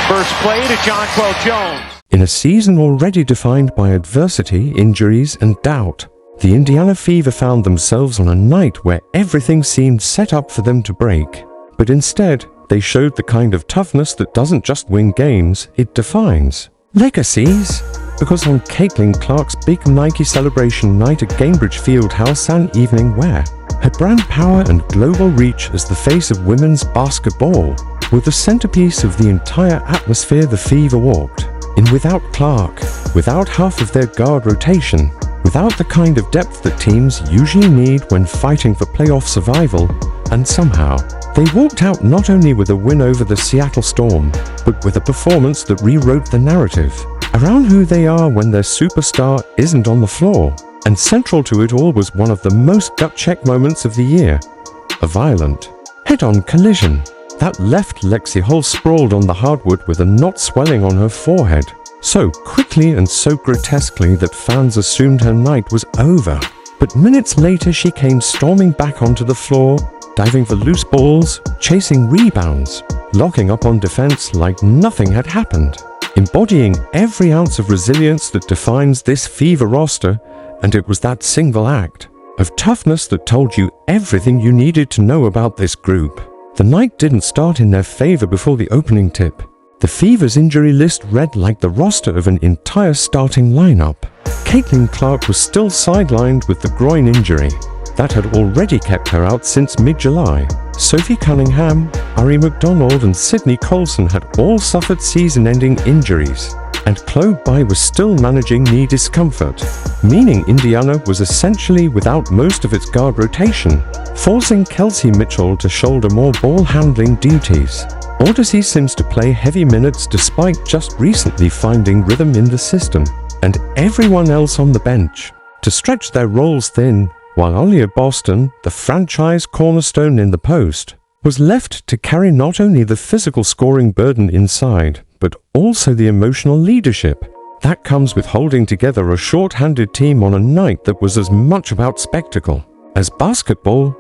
First play to Jonquel Jones. In a season already defined by adversity, injuries, and doubt, the Indiana Fever found themselves on a night where everything seemed set up for them to break. But instead, they showed the kind of toughness that doesn't just win games, it defines legacies. Because on Caitlin Clark's big Nike celebration night at Gainbridge Fieldhouse and evening wear, her brand power and global reach as the face of women's basketball were the centerpiece of the entire atmosphere the Fever walked in. Without Clark, without half of their guard rotation, without the kind of depth that teams usually need when fighting for playoff survival, and somehow, they walked out not only with a win over the Seattle Storm, but with a performance that rewrote the narrative around who they are when their superstar isn't on the floor. And central to it all was one of the most gut-check moments of the year, a violent, head-on collision that left Lexie Hull sprawled on the hardwood with a knot swelling on her forehead, so quickly and so grotesquely that fans assumed her night was over. But minutes later she came storming back onto the floor, diving for loose balls, chasing rebounds, locking up on defense like nothing had happened, embodying every ounce of resilience that defines this Fever roster. And it was that single act of toughness that told you everything you needed to know about this group. The night didn't start in their favor before the opening tip. The Fever's injury list read like the roster of an entire starting lineup. Caitlin Clark was still sidelined with the groin injury that had already kept her out since mid-July. Sophie Cunningham, Ari McDonald, and Sydney Colson had all suffered season-ending injuries. And Chloe Bai was still managing knee discomfort, meaning Indiana was essentially without most of its guard rotation, forcing Kelsey Mitchell to shoulder more ball-handling duties. Odyssey Sims to play heavy minutes despite just recently finding rhythm in the system, and everyone else on the bench to stretch their roles thin, while Aaliyah Boston, the franchise cornerstone in the post, was left to carry not only the physical scoring burden inside, but also the emotional leadership that comes with holding together a short-handed team on a night that was as much about spectacle as basketball,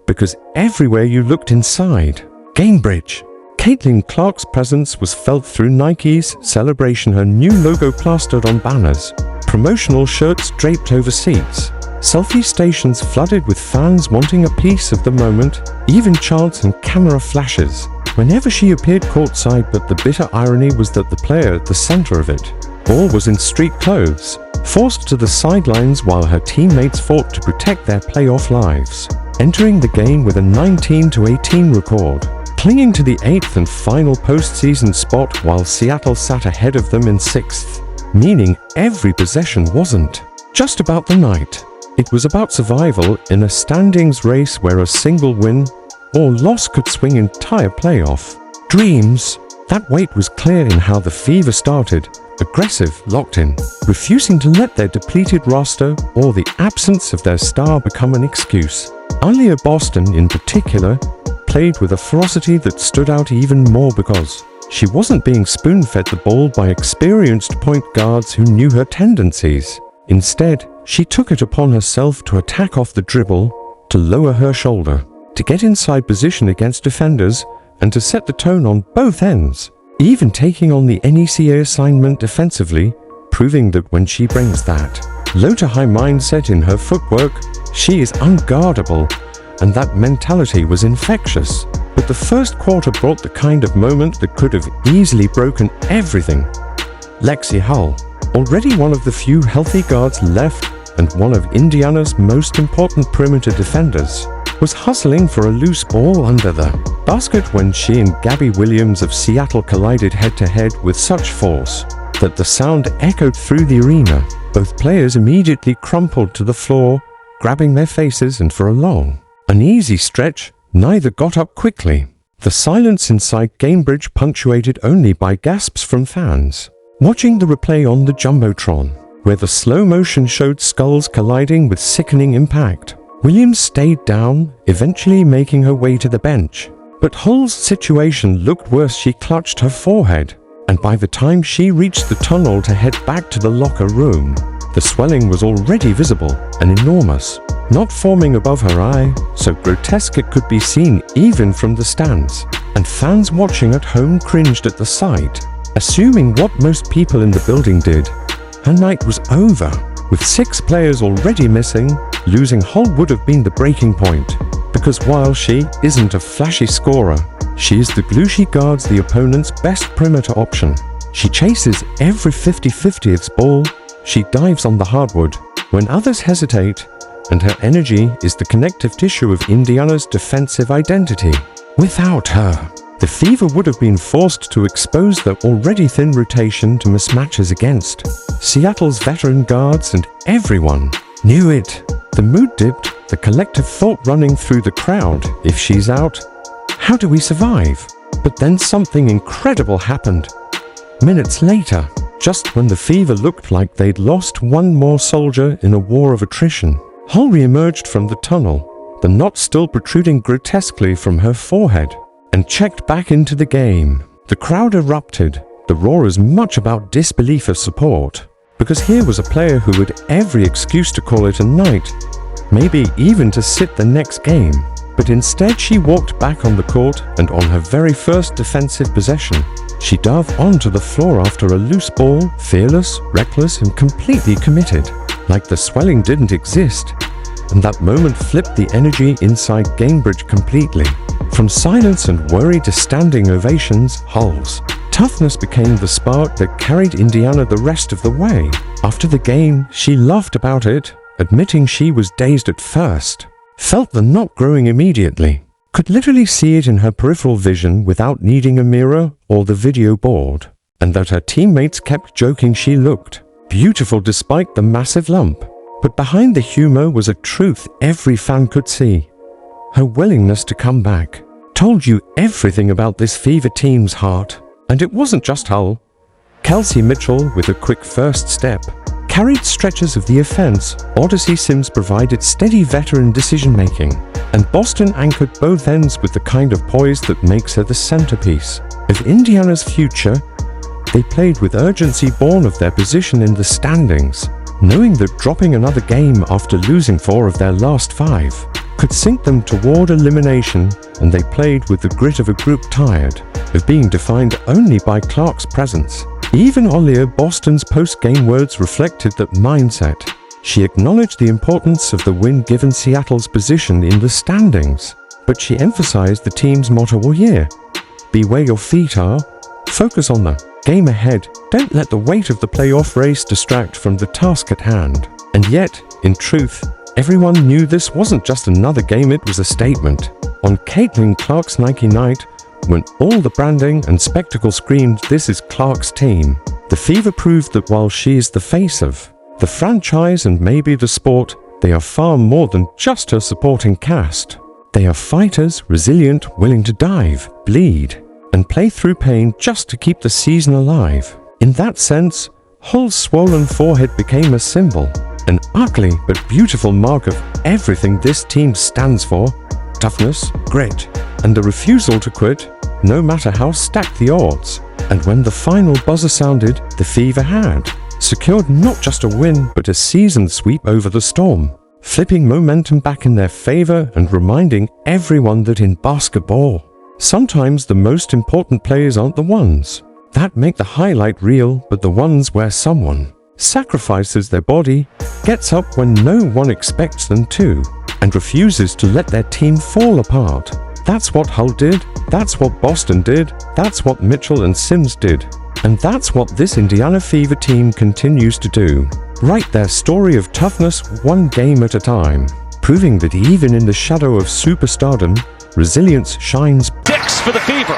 because everywhere you looked inside Gainbridge, Caitlin Clark's presence was felt through Nike's celebration, her new logo plastered on banners, promotional shirts draped over seats, selfie stations flooded with fans wanting a piece of the moment, even chants and camera flashes whenever she appeared courtside. But the bitter irony was that the player at the center of it all was in street clothes, forced to the sidelines while her teammates fought to protect their playoff lives, entering the game with a 19-18 record, clinging to the 8th and final postseason spot while Seattle sat ahead of them in 6th, meaning every possession wasn't just about the night. It was about survival in a standings race where a single win or loss could swing entire playoff dreams. That weight was clear in how the Fever started, aggressive, locked in, refusing to let their depleted roster or the absence of their star become an excuse. Aaliyah Boston, in particular, played with a ferocity that stood out even more because she wasn't being spoon-fed the ball by experienced point guards who knew her tendencies. Instead, she took it upon herself to attack off the dribble, to lower her shoulder, to get inside position against defenders, and to set the tone on both ends, even taking on the NECA assignment defensively, proving that when she brings that low-to-high mindset in her footwork, she is unguardable, and that mentality was infectious. But the first quarter brought the kind of moment that could have easily broken everything. Lexie Hull, already one of the few healthy guards left and one of Indiana's most important perimeter defenders, was hustling for a loose ball under the basket when she and Gabby Williams of Seattle collided head-to-head with such force that the sound echoed through the arena. Both players immediately crumpled to the floor, grabbing their faces, and for a long, uneasy stretch, neither got up quickly. The silence inside Gainbridge punctuated only by gasps from fans watching the replay on the Jumbotron, where the slow motion showed skulls colliding with sickening impact. Williams stayed down, eventually making her way to the bench. But Hull's situation looked worse. She clutched her forehead, and by the time she reached the tunnel to head back to the locker room, the swelling was already visible and enormous. not forming above her eye, so grotesque it could be seen even from the stands, and fans watching at home cringed at the sight. Assuming what most people in the building did, her night was over. With 6 players already missing, losing Hull would have been the breaking point, because while she isn't a flashy scorer, she is the glue. She guards the opponent's best perimeter option. She chases every 50-50ths ball. She dives on the hardwood when others hesitate, and her energy is the connective tissue of Indiana's defensive identity. Without her, the Fever would have been forced to expose their already thin rotation to mismatches against Seattle's veteran guards, and everyone knew it. The mood dipped, the collective thought running through the crowd: if she's out, how do we survive? But then something incredible happened. Minutes later, just when the Fever looked like they'd lost one more soldier in a war of attrition, Hull re-emerged from the tunnel, the knot still protruding grotesquely from her forehead, and checked back into the game. The crowd erupted, the roar as much about disbelief as support, because here was a player who had every excuse to call it a night, maybe even to sit the next game. But instead she walked back on the court, and on her very first defensive possession, she dove onto the floor after a loose ball, fearless, reckless, and completely committed, like the swelling didn't exist. And that moment flipped the energy inside Gainbridge completely. From silence and worry to standing ovations, Hull's toughness became the spark that carried Indiana the rest of the way. After the game, she laughed about it, admitting she was dazed at first, felt the knot growing immediately, could literally see it in her peripheral vision without needing a mirror or the video board, and that her teammates kept joking she looked beautiful despite the massive lump. But behind the humor was a truth every fan could see. Her willingness to come back told you everything about this Fever team's heart. And it wasn't just Hull. Kelsey Mitchell, with a quick first step, carried stretches of the offense. Odyssey Sims provided steady veteran decision-making, and Boston anchored both ends with the kind of poise that makes her the centerpiece of Indiana's future. They played with urgency born of their position in the standings, knowing that dropping another game after losing 4 of their last 5 could sink them toward elimination, and they played with the grit of a group tired of being defined only by Clark's presence. Even Aaliyah Boston's post-game words reflected that mindset. She acknowledged the importance of the win given Seattle's position in the standings, but she emphasized the team's motto all year: be where your feet are, focus on the game ahead, don't let the weight of the playoff race distract from the task at hand. And yet, in truth, everyone knew this wasn't just another game, it was a statement. On Caitlin Clark's Nike night, when all the branding and spectacle screamed, "This is Clark's team," the Fever proved that while she is the face of the franchise and maybe the sport, they are far more than just her supporting cast. They are fighters, resilient, willing to dive, bleed, and play through pain just to keep the season alive. In that sense, Hull's swollen forehead became a symbol, an ugly but beautiful mark of everything this team stands for: toughness, grit, and the refusal to quit, no matter how stacked the odds. And when the final buzzer sounded, the Fever had secured not just a win, but a season sweep over the Storm, flipping momentum back in their favor and reminding everyone that in basketball, sometimes the most important players aren't the ones that make the highlight reel, but the ones where someone sacrifices their body, gets up when no one expects them to, and refuses to let their team fall apart. That's what Hull did, that's what Boston did, that's what Mitchell and Sims did, and that's what this Indiana Fever team continues to do. Write their story of toughness one game at a time, proving that even in the shadow of superstardom, resilience shines. Dix for the Fever.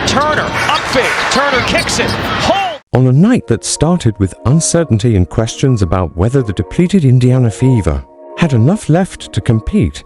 Turner, up fake. Turner kicks it. Hull! On a night that started with uncertainty and questions about whether the depleted Indiana Fever had enough left to compete,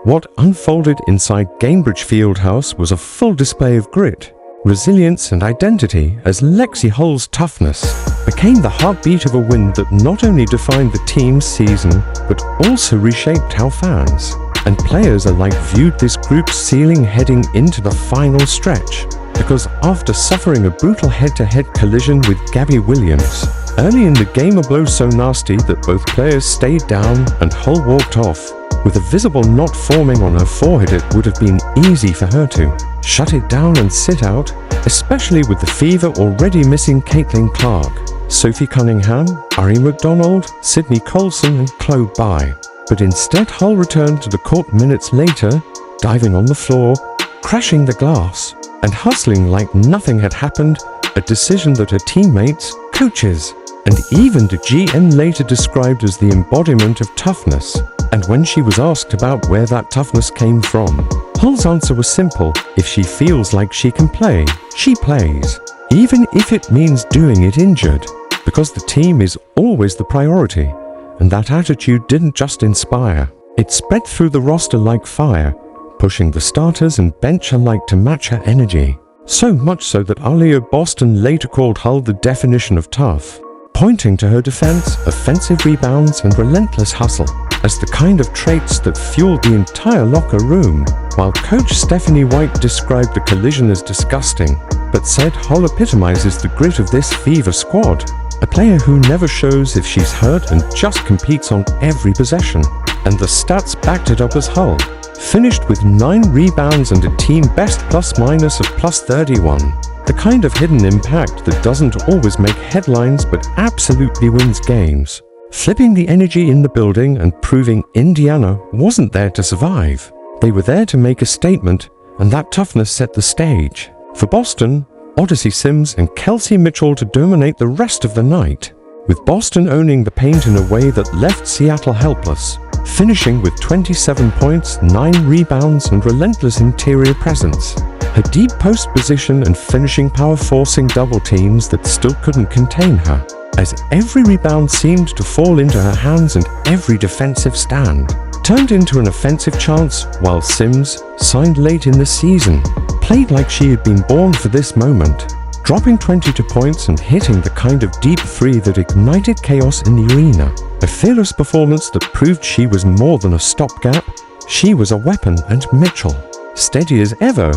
what unfolded inside Gainbridge Fieldhouse was a full display of grit, resilience, and identity, as Lexie Hull's toughness became the heartbeat of a win that not only defined the team's season, but also reshaped how fans and players alike viewed this group's ceiling heading into the final stretch. Because after suffering a brutal head-to-head collision with Gabby Williams early in the game, a blow so nasty that both players stayed down and Hull walked off With a visible knot forming on her forehead, it would have been easy for her to shut it down and sit out, especially with the fever already missing Caitlin Clark, Sophie Cunningham, Ari McDonald, Sydney Colson and Chloe Bai. But instead Hull returned to the court minutes later, diving on the floor, crashing the glass, and hustling like nothing had happened, a decision that her teammates, coaches, and even the GM later described as the embodiment of toughness. And when she was asked about where that toughness came from, Hull's answer was simple: if she feels like she can play, she plays, even if it means doing it injured, because the team is always the priority. And that attitude didn't just inspire, it spread through the roster like fire, pushing the starters and bench alike to match her energy. So much so that Aaliyah Boston later called Hull the definition of tough, pointing to her defense, offensive rebounds and relentless hustle as the kind of traits that fueled the entire locker room, while coach Stephanie White described the collision as disgusting, but said Hull epitomizes the grit of this fever squad, a player who never shows if she's hurt and just competes on every possession. And the stats backed it up as Hull finished with 9 rebounds and a team best plus-minus of +31. The kind of hidden impact that doesn't always make headlines but absolutely wins games, flipping the energy in the building and proving Indiana wasn't there to survive. They were there to make a statement, and that toughness set the stage for Boston, Odyssey Sims and Kelsey Mitchell to dominate the rest of the night, with Boston owning the paint in a way that left Seattle helpless, finishing with 27 points, 9 rebounds and relentless interior presence. Her deep post position and finishing power forcing double teams that still couldn't contain her, as every rebound seemed to fall into her hands and every defensive stand turned into an offensive chance, while Sims, signed late in the season, played like she had been born for this moment, dropping 22 points and hitting the kind of deep three that ignited chaos in the arena. A fearless performance that proved she was more than a stopgap, she was a weapon. And Mitchell, steady as ever,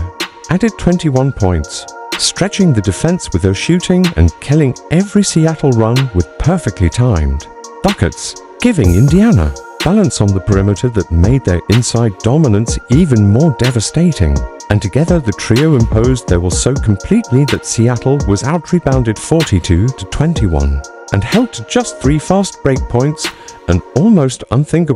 added 21 points, stretching the defense with her shooting and killing every Seattle run with perfectly timed buckets, giving Indiana balance on the perimeter that made their inside dominance even more devastating. And together the trio imposed their will so completely that Seattle was out-rebounded 42-21 and held to just 3 fast break points, an almost unthinkable